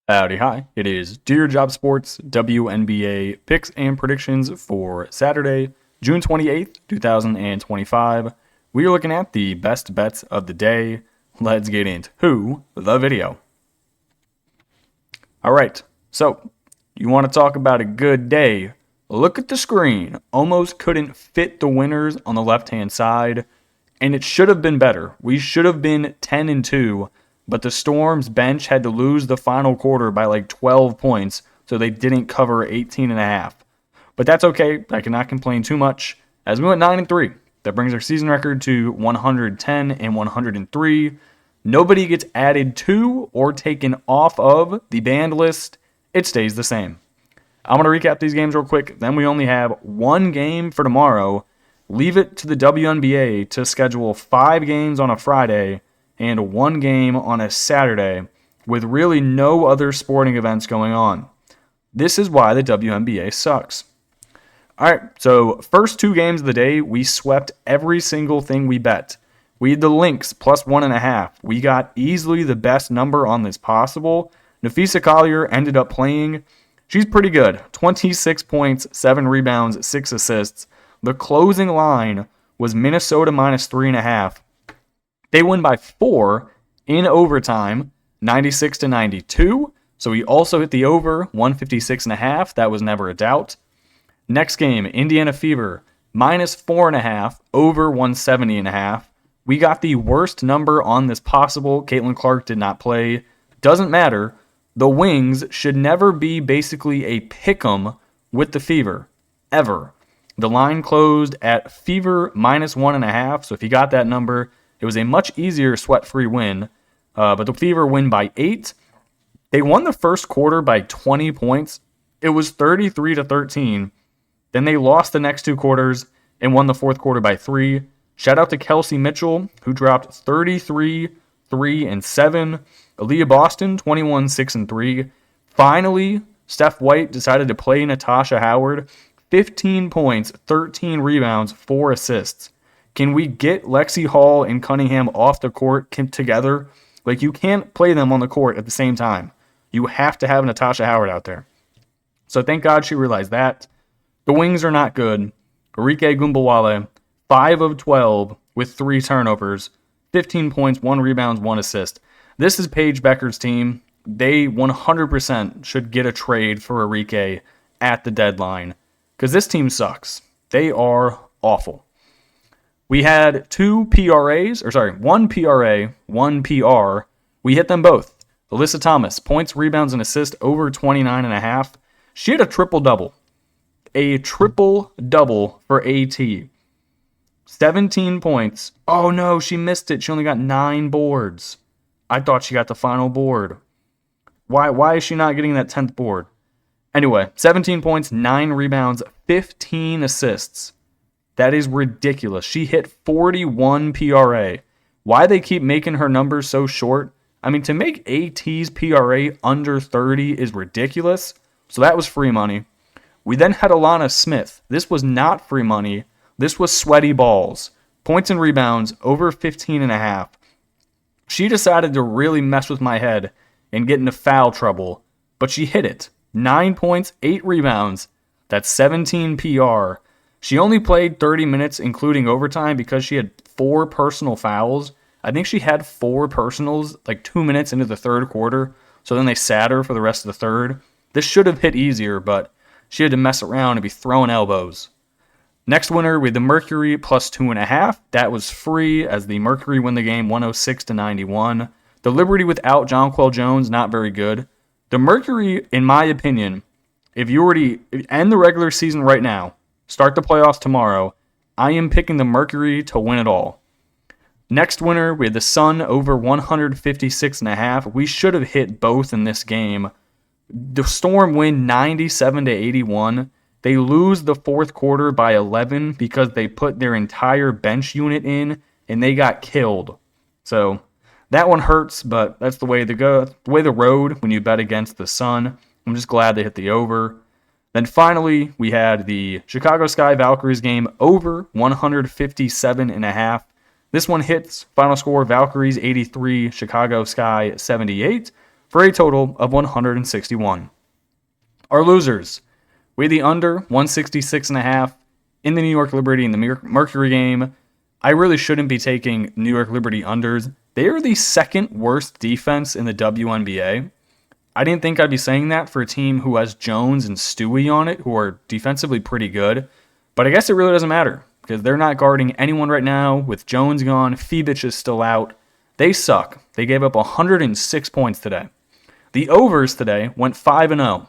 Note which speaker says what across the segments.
Speaker 1: Howdy, hi. It is Dear Job Sports WNBA picks and predictions for Saturday, June 28th, 2025. We are looking at the best bets of the day. Let's get into the video. All right, so you want to talk about a good day? Look at the screen. Almost couldn't fit the winners on the left-hand side, and it should have been better. We should have been 10-2. But the Storm's bench had to lose the final quarter by like 12 points, so they didn't cover 18.5. But that's okay. I cannot complain too much. As we went 9-3, that brings our season record to 110-103. Nobody gets added to or taken off of the banned list. It stays the same. I'm going to recap these games real quick. Then we only have one game for tomorrow. Leave it to the WNBA to schedule 5 games on a Friday and 1 game on a Saturday, with really no other sporting events going on. This is why the WNBA sucks. All right, so first 2 games of the day, we swept every single thing we bet. We had the Lynx plus 1.5. We got easily the best number on this possible. Nafisa Collier ended up playing. She's pretty good. 26 points, 7 rebounds, 6 assists. The closing line was Minnesota minus 3.5. They win by 4 in overtime, 96-92. So we also hit the over, 156.5. That was never a doubt. Next game, Indiana Fever, minus 4.5, over 170.5. We got the worst number on this possible. Caitlin Clark did not play. Doesn't matter. The Wings should never be basically a pick'em with the Fever, ever. The line closed at Fever minus 1.5. So if you got that number, it was a much easier sweat-free win, but the Fever win by 8. They won the first quarter by 20 points. It was 33-13. Then they lost the next 2 quarters and won the fourth quarter by 3. Shout out to Kelsey Mitchell, who dropped 33, 3, and 7. Aaliyah Boston, 21, 6, and 3. Finally, Steph White decided to play Natasha Howard. 15 points, 13 rebounds, 4 assists. Can we get Lexi Hall and Cunningham off the court together? Like, you can't play them on the court at the same time. You have to have Natasha Howard out there. So thank God she realized that. The Wings are not good. Arike Gumbawale, 5 of 12 with 3 turnovers, 15 points, 1 rebound, 1 assist. This is Paige Becker's team. They 100% should get a trade for Arike at the deadline because this team sucks. They are awful. We had 1 PRA, 1 PR. We hit them both. Alyssa Thomas, points, rebounds, and assists over 29.5. She had a triple-double. A triple-double for AT. 17 points. Oh no, she missed it. She only got 9 boards. I thought she got the final board. Why is she not getting that 10th board? Anyway, 17 points, 9 rebounds, 15 assists. That is ridiculous. She hit 41 PRA. Why they keep making her numbers so short? I mean, to make AT's PRA under 30 is ridiculous. So that was free money. We then had Alana Smith. This was not free money. This was sweaty balls. Points and rebounds over 15.5. She decided to really mess with my head and get into foul trouble, but she hit it. 9 points, 8 rebounds. That's 17 PR. She only played 30 minutes, including overtime, because she had 4 personal fouls. I think she had 4 personals like 2 minutes into the third quarter, so then they sat her for the rest of the third. This should have hit easier, but she had to mess around and be throwing elbows. Next winner, we had the Mercury plus 2.5. That was free as the Mercury win the game 106-91. The Liberty without Jonquel Jones, not very good. The Mercury, in my opinion, if you already end the regular season right now, start the playoffs tomorrow, I am picking the Mercury to win it all. Next winner, we had the Sun over 156.5. We should have hit both in this game. The Storm win 97-81. They lose the fourth quarter by 11 because they put their entire bench unit in and they got killed. So that one hurts, but that's the way the road when you bet against the Sun. I'm just glad they hit the over. Then finally, we had the Chicago Sky Valkyries game over 157.5. This one hits. Final score, Valkyries 83, Chicago Sky 78. for a total of 161. Our losers, we had the under 166.5 in the New York Liberty and the Mercury game. I really shouldn't be taking New York Liberty unders. They are the second worst defense in the WNBA. I didn't think I'd be saying that for a team who has Jones and Stewie on it, who are defensively pretty good. But I guess it really doesn't matter, because they're not guarding anyone right now. With Jones gone, Phoebich is still out. They suck. They gave up 106 points today. The overs today went 5-0.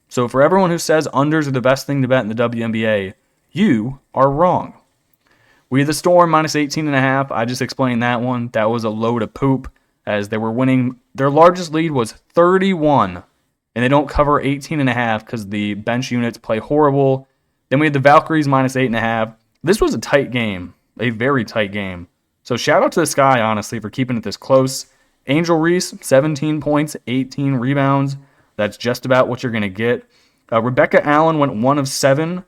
Speaker 1: So for everyone who says unders are the best thing to bet in the WNBA, you are wrong. We had the Storm minus 18.5. I just explained that one. That was a load of poop, as they were winning. Their largest lead was 31, and they don't cover 18.5 because the bench units play horrible. Then we had the Valkyries minus 8.5. This was a tight game, a very tight game. So shout out to this guy, honestly, for keeping it this close. Angel Reese, 17 points, 18 rebounds. That's just about what you're going to get. Rebecca Allen went 1 of 7.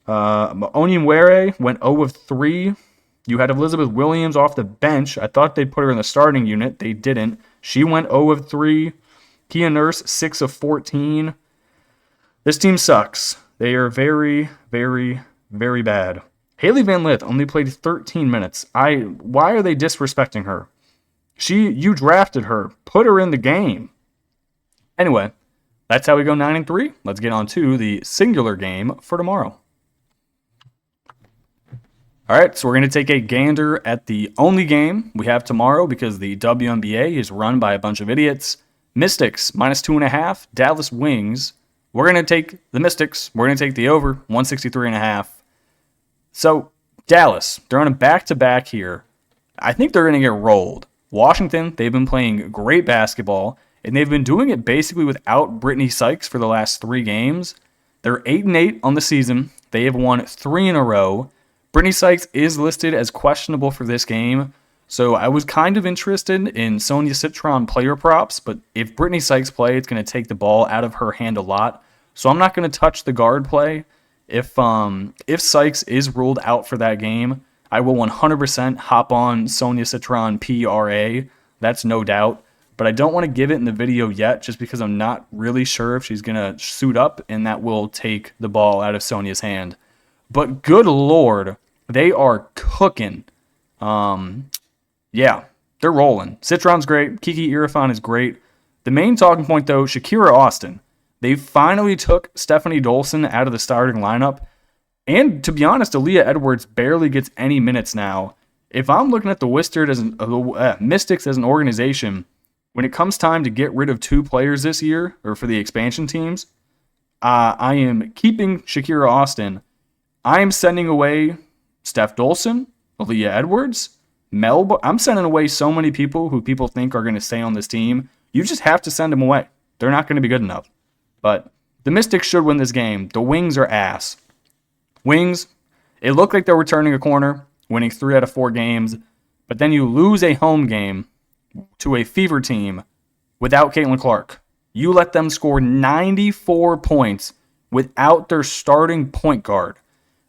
Speaker 1: Onyenwere went 0 of 3. You had Elizabeth Williams off the bench. I thought they'd put her in the starting unit. They didn't. She went 0 of 3. Kia Nurse, 6 of 14. This team sucks. They are very, very, very bad. Haley Van Lith only played 13 minutes. Why are they disrespecting her? You drafted her. Put her in the game. Anyway, that's how we go 9-3. Let's get on to the singular game for tomorrow. All right, so we're going to take a gander at the only game we have tomorrow because the WNBA is run by a bunch of idiots. Mystics, minus 2.5. Dallas Wings. We're going to take the Mystics. We're going to take the over, 163.5. So, Dallas, they're on a back-to-back here. I think they're going to get rolled. Washington, they've been playing great basketball, and they've been doing it basically without Brittany Sykes for the last 3 games. They're 8-8 on the season. They have won 3 in a row. Brittany Sykes is listed as questionable for this game, so I was kind of interested in Sonia Citron player props, but if Brittany Sykes play, it's going to take the ball out of her hand a lot, so I'm not going to touch the guard play. If Sykes is ruled out for that game, I will 100% hop on Sonia Citron PRA, that's no doubt, but I don't want to give it in the video yet just because I'm not really sure if she's going to suit up, and that will take the ball out of Sonia's hand. But good Lord, they are cooking. Yeah, they're rolling. Citron's great. Kiki Irfan is great. The main talking point, though, Shakira Austin. They finally took Stephanie Dolson out of the starting lineup. And to be honest, Aaliyah Edwards barely gets any minutes now. If I'm looking at the Mystics as an organization, when it comes time to get rid of 2 players this year, or for the expansion teams, I am keeping Shakira Austin. I am sending away Steph Dolson, Aaliyah Edwards, I'm sending away so many people who people think are going to stay on this team. You just have to send them away. They're not going to be good enough. But the Mystics should win this game. The Wings are ass. Wings, it looked like they were turning a corner, winning 3 out of 4 games, but then you lose a home game to a Fever team without Caitlin Clark. You let them score 94 points without their starting point guard.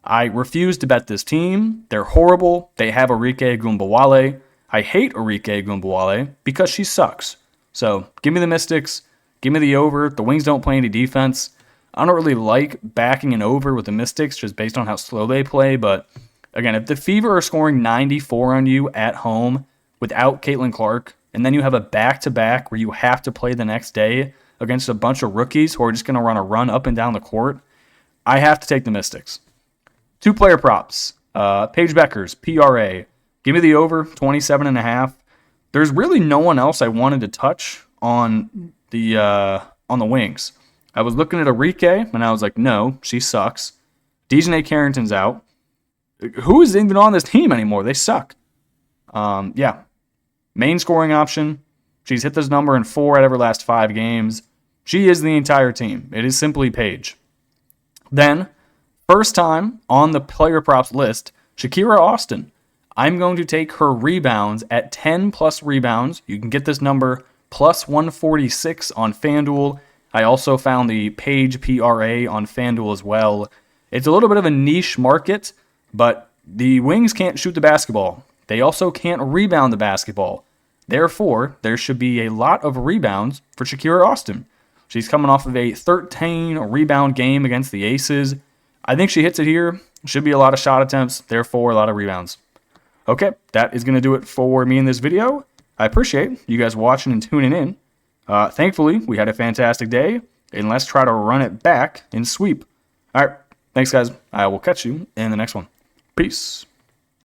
Speaker 1: I refuse to bet this team. They're horrible. They have Arike Gumbawale. I hate Arike Gumbawale because she sucks. So give me the Mystics. Give me the over. The Wings don't play any defense. I don't really like backing an over with the Mystics just based on how slow they play. But again, if the Fever are scoring 94 on you at home without Caitlin Clark, and then you have a back-to-back where you have to play the next day against a bunch of rookies who are just going to run up and down the court, I have to take the Mystics. 2 player props. Paige Beckers, PRA. Give me the over, 27.5. There's really no one else I wanted to touch on the Wings. I was looking at Arike, and I was like, no, she sucks. Dejanay Carrington's out. Who is even on this team anymore? They suck. Yeah. Main scoring option. She's hit this number in 4 out of her last 5 games. She is the entire team. It is simply Paige. Then, first time on the player props list, Shakira Austin. I'm going to take her rebounds at 10 plus rebounds. You can get this number plus 146 on FanDuel. I also found the Paige PRA on FanDuel as well. It's a little bit of a niche market, but the Wings can't shoot the basketball. They also can't rebound the basketball. Therefore, there should be a lot of rebounds for Shakira Austin. She's coming off of a 13 rebound game against the Aces. I think she hits it here. Should be a lot of shot attempts, therefore a lot of rebounds. Okay, that is going to do it for me in this video. I appreciate you guys watching and tuning in. Thankfully, we had a fantastic day, and let's try to run it back and sweep. All right, thanks, guys. I will catch you in the next one. Peace.